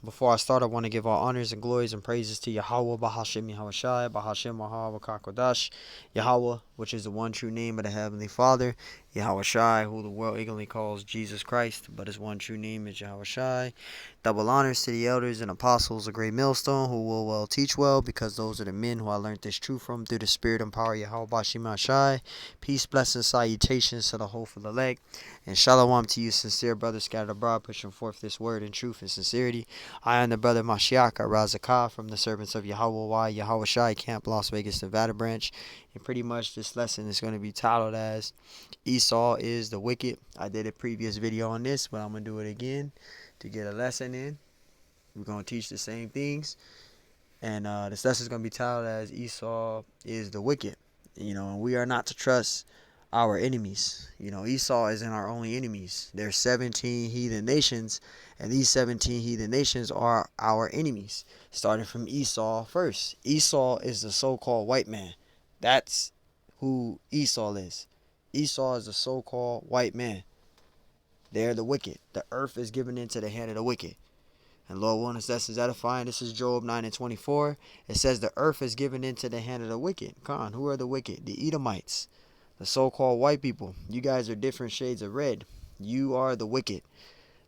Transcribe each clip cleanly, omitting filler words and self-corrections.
Before I start, I want to give all honors and glories and praises to Yahweh, Bahashem Yahushai, Bahashem Mahawakakodash, Yahweh, which is the one true name of the Heavenly Father, Yahushai, who the world ignorantly calls Jesus Christ, but his one true name is Yahushai. Double honors to the elders and apostles, a great millstone, who will well teach well, because those are the men who I learned this truth from through the spirit and power of Yahweh, Bahashem Yahushai. Peace, blessings, salutations to the hopeful elect. And shalom to you, sincere brothers scattered abroad, pushing forth this word in truth and sincerity. I am the brother Mashiach Razakah from the servants of Yahweh Yahweh Shai Camp, Las Vegas, Nevada branch. And pretty much this lesson is going to be titled as Esau is the Wicked. I did a previous video on this, but I'm going to do it again to get a lesson in. We're going to teach the same things. And this lesson is going to be titled as Esau is the Wicked. And we are not to trust our enemies. Esau isn't our only enemies. There's 17 heathen nations, and these 17 heathen nations are our enemies. Starting from Esau first. Esau is the so-called white man. That's who Esau is. Esau is the so-called white man. They're the wicked. The earth is given into the hand of the wicked. And Lord willing, us is edifying. This is Job 9:24. It says the earth is given into the hand of the wicked. Come on, who are the wicked? The Edomites. The so-called white people. You guys are different shades of red. You are the wicked.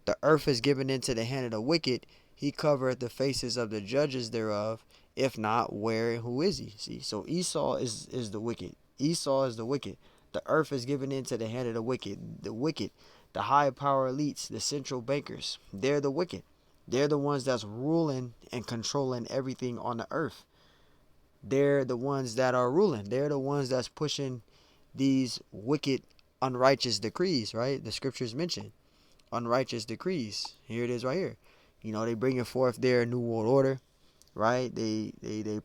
The earth is given into the hand of the wicked. He covereth the faces of the judges thereof. If not, where who is he? See, so Esau is the wicked. Esau is the wicked. The earth is given into the hand of the wicked. The wicked, the high power elites, the central bankers. They're the wicked. They're the ones that's ruling and controlling everything on the earth. They're the ones that are ruling. They're the ones that's pushing these wicked, unrighteous decrees, right? The scriptures mention unrighteous decrees. Here it is right here. They bringing forth their new world order, right? They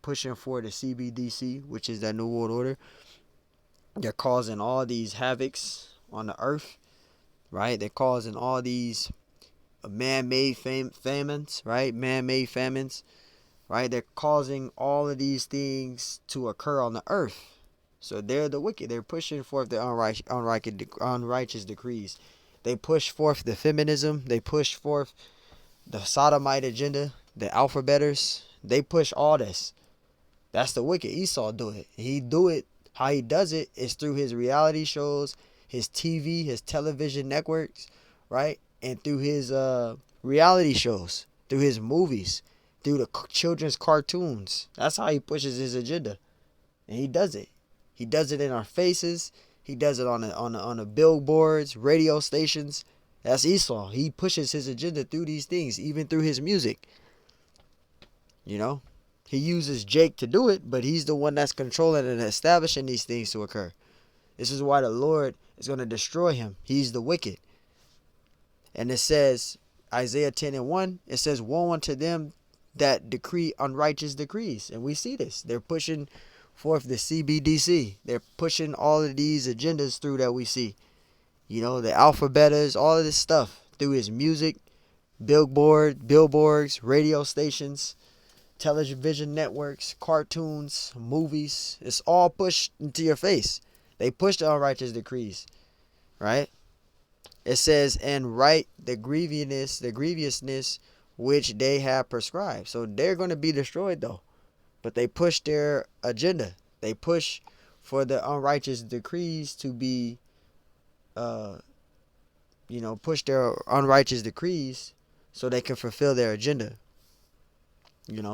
pushing for the CBDC, which is that new world order. They're causing all these havocs on the earth, right? They're causing all these man-made famines, right? Man-made famines, right? They're causing all of these things to occur on the earth. So they're the wicked. They're pushing forth the unrighteous decrees. They push forth the feminism. They push forth the sodomite agenda, the alphabeters. They push all this. That's the wicked. Esau do it. He do it. How he does it is through his reality shows, his TV, his television networks, right? And through his reality shows, through his movies, through the children's cartoons. That's how he pushes his agenda. And he does it. He does it in our faces. He does it on the billboards, radio stations. That's Esau. He pushes his agenda through these things, even through his music. He uses Jake to do it, but he's the one that's controlling and establishing these things to occur. This is why the Lord is going to destroy him. He's the wicked. And it says, Isaiah 10:1, it says, woe unto them that decree unrighteous decrees. And we see this. They're pushing forth the CBDC. They're pushing all of these agendas through that we see. The alphabetas, all of this stuff through his music, billboards, radio stations, television networks, cartoons, movies. It's all pushed into your face. They push the unrighteous decrees, right? It says, and right the grievousness which they have prescribed. So they're going to be destroyed though. But they push their agenda. They push for the unrighteous decrees to be, push their unrighteous decrees so they can fulfill their agenda.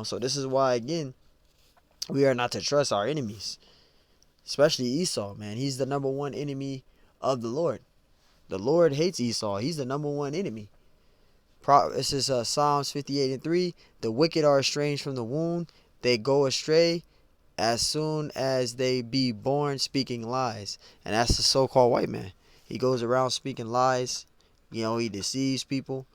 So this is why, again, we are not to trust our enemies. Especially Esau, man. He's the number one enemy of the Lord. The Lord hates Esau. He's the number one enemy. This is Psalms 58:3. The wicked are estranged from the womb. They go astray as soon as they be born, speaking lies. And that's the so-called white man. He goes around speaking lies. He deceives people.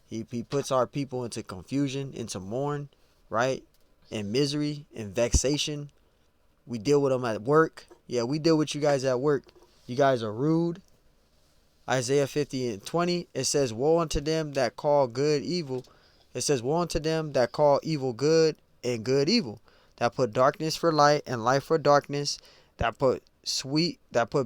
He puts our people into confusion, into mourn, right? And misery and vexation. We deal with them at work. Yeah, we deal with you guys at work. You guys are rude. Isaiah 50:20, it says, woe unto them that call good evil. It says, woe unto them that call evil good and good evil. That put darkness for light and light for darkness. That put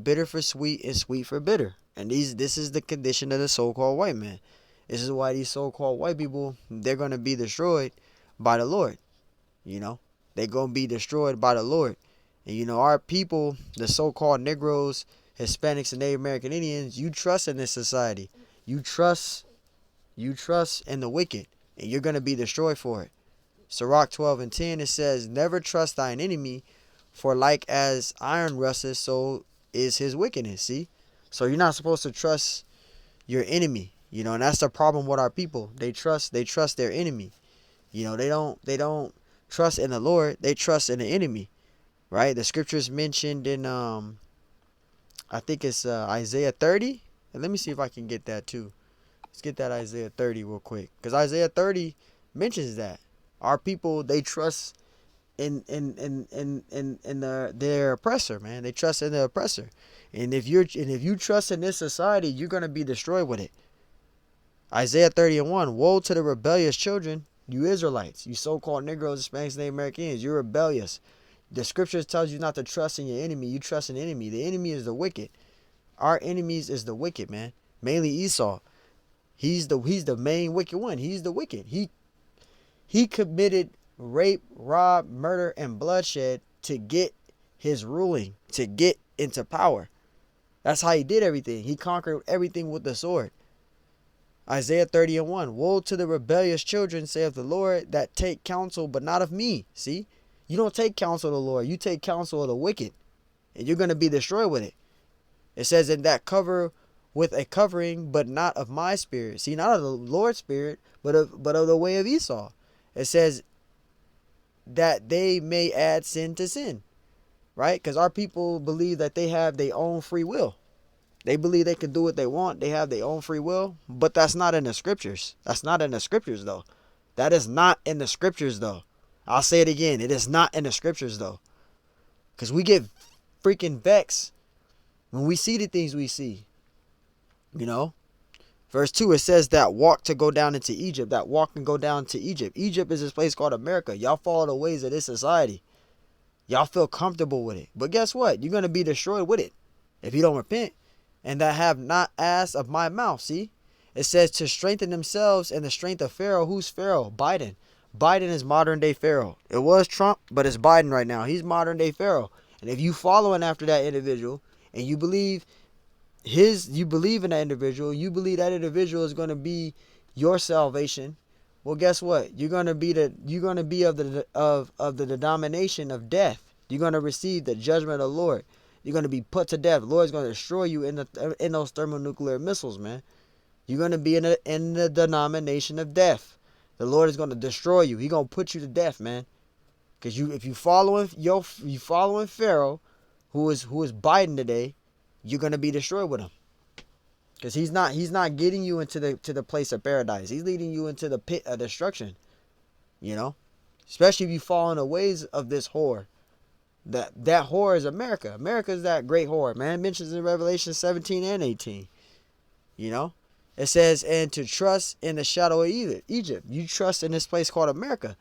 bitter for sweet and sweet for bitter. And this is the condition of the so-called white man. This is why these so-called white people, they're going to be destroyed by the Lord. You know, they're going to be destroyed by the Lord. And, you know, our people, the so-called Negroes, Hispanics, and Native American Indians, you trust in this society. You trust in the wicked, and you're going to be destroyed for it. Sirach 12:10, it says, never trust thine enemy, for like as iron rusteth, so is his wickedness. See? So you're not supposed to trust your enemy. You know, and that's the problem with our people. They trust their enemy. You know, they don't trust in the Lord, they trust in the enemy. Right? The scriptures mentioned in I think it's Isaiah 30. And let me see if I can get that too. Let's get that Isaiah 30 real quick. Because Isaiah 30 mentions that. Our people, they trust in their oppressor, man. They trust in the oppressor. And if you trust in this society, you're gonna be destroyed with it. Isaiah 30:1. Woe to the rebellious children, you Israelites, you so-called Negroes, Hispanics, Native Americans, you're rebellious. The scriptures tells you not to trust in your enemy. You trust an enemy. The enemy is the wicked. Our enemies is the wicked, man. Mainly Esau. He's the main wicked one. He's the wicked. He committed rape, rob, murder, and bloodshed to get his ruling, to get into power. That's how he did everything. He conquered everything with the sword. Isaiah 30:1. Woe to the rebellious children, saith the Lord, that take counsel, but not of me. See? You don't take counsel of the Lord. You take counsel of the wicked. And you're going to be destroyed with it. It says, in that cover with a covering, but not of my spirit. See, not of the Lord's spirit, but of the way of Esau. It says that they may add sin to sin. Right? Because our people believe that they have their own free will. They believe they can do what they want. They have their own free will. But that's not in the scriptures. That's not in the scriptures, though. That is not in the scriptures, though. I'll say it again. It is not in the scriptures, though. Because we get freaking vexed when we see the things we see. You know? Verse 2, it says that walk to go down into Egypt. That walk can go down to Egypt. Egypt is this place called America. Y'all follow the ways of this society. Y'all feel comfortable with it. But guess what? You're going to be destroyed with it if you don't repent. And that have not asked of my mouth. See? It says to strengthen themselves in the strength of Pharaoh. Who's Pharaoh? Biden. Biden is modern day Pharaoh. It was Trump, but it's Biden right now. He's modern day Pharaoh. And if you following after that individual and you believe in that individual, you believe that individual is going to be your salvation. Well, guess what? You're going to be of the denomination of death. You're going to receive the judgment of the Lord. You're going to be put to death. The Lord's going to destroy you in those thermonuclear missiles, man. You're going to be in the denomination of death. The Lord is going to destroy you. He's going to put you to death, man. Because if you following Pharaoh, who is Biden today, you're going to be destroyed with him. Because he's not getting you into the place of paradise. He's leading you into the pit of destruction. You know? Especially if you fall in the ways of this whore. That whore is America. America is that great whore, man. It mentions in Revelation 17 and 18. You know? It says, and to trust in the shadow of Egypt. You trust in this place called America.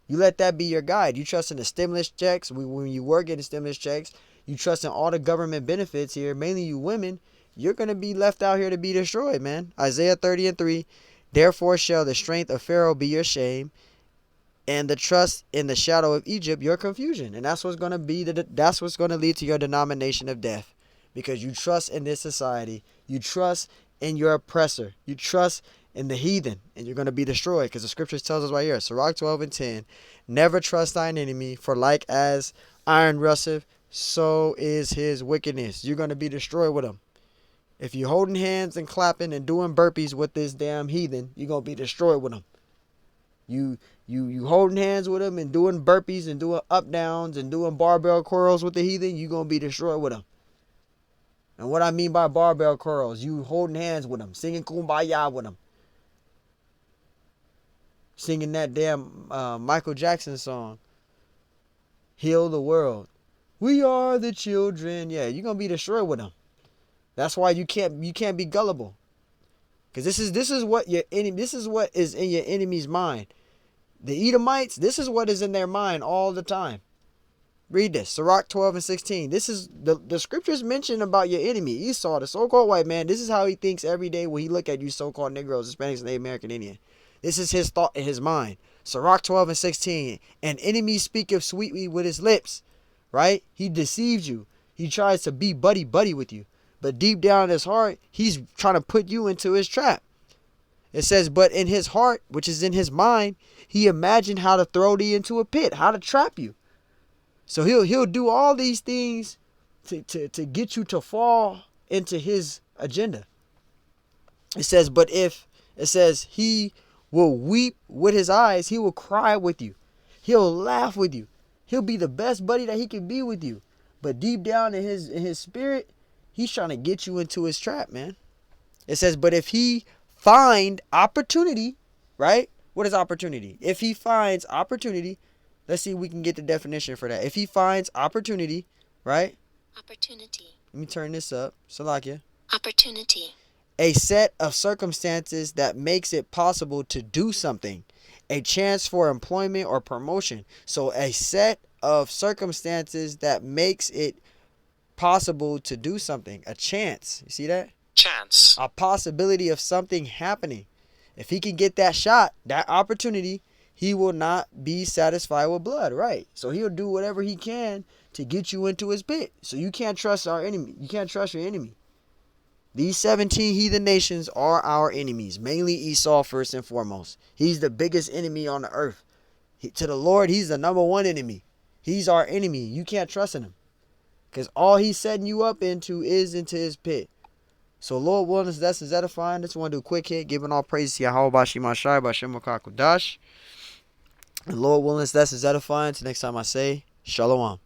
You let that be your guide. You trust in the stimulus checks. When you were getting stimulus checks, you trust in all the government benefits here. Mainly you women. You're going to be left out here to be destroyed, man. Isaiah 30:3. Therefore shall the strength of Pharaoh be your shame, and the trust in the shadow of Egypt your confusion. And that's what's going to be that's what's going to lead to your denomination of death. Because you trust in this society. You trust in your oppressor. You trust in the heathen, and you're going to be destroyed. Because the scriptures tells us right here, Sirach 12:10, never trust thine enemy, for like as iron rusteth, so is his wickedness. You're going to be destroyed with him. If you're holding hands and clapping and doing burpees with this damn heathen, you're going to be destroyed with him. You holding hands with him and doing burpees and doing up downs and doing barbell curls with the heathen, you're going to be destroyed with him. And what I mean by barbell curls, you holding hands with him, singing kumbaya with him. Singing that damn Michael Jackson song, Heal the World. We are the children. Yeah, you're going to be destroyed with him. That's why you can't be gullible. Because this is what is in your enemy's mind. The Edomites, this is what is in their mind all the time. Read this. Sirach 12 and 16. This is the scriptures mention about your enemy, Esau, the so-called white man. This is how he thinks every day when he look at you so-called Negroes, Hispanics, and Native American Indian. This is his thought in his mind. Sirach 12 and 16. An enemy speaketh sweetly with his lips. Right? He deceives you. He tries to be buddy-buddy with you. But deep down in his heart, he's trying to put you into his trap. It says, but in his heart, which is in his mind, he imagined how to throw thee into a pit, how to trap you. So he'll do all these things to get you to fall into his agenda. It says, he will weep with his eyes. He will cry with you. He'll laugh with you. He'll be the best buddy that he can be with you. But deep down in his spirit, he's trying to get you into his trap, man. It says, but if he find opportunity, right? What is opportunity? If he finds opportunity, let's see if we can get the definition for that. If he finds opportunity, right? Opportunity. Let me turn this up. Salakia. Opportunity. A set of circumstances that makes it possible to do something. A chance for employment or promotion. So a set of circumstances that makes it possible to do something. A chance. You see that? Chance. A possibility of something happening. If he can get that shot, that opportunity, he will not be satisfied with blood, right? So he'll do whatever he can to get you into his pit. So you can't trust our enemy. You can't trust your enemy. These 17 heathen nations are our enemies, mainly Esau first and foremost. He's the biggest enemy on the earth. To the Lord, he's the number one enemy. He's our enemy. You can't trust in him. Because all he's setting you up into is into his pit. So Lord willing, that's edifying. Just want to do a quick hit, giving all praise to Yahweh Bashim Ashai Bashim Kodash. And Lord willing, that's edifying. Till next time I say, Shalom.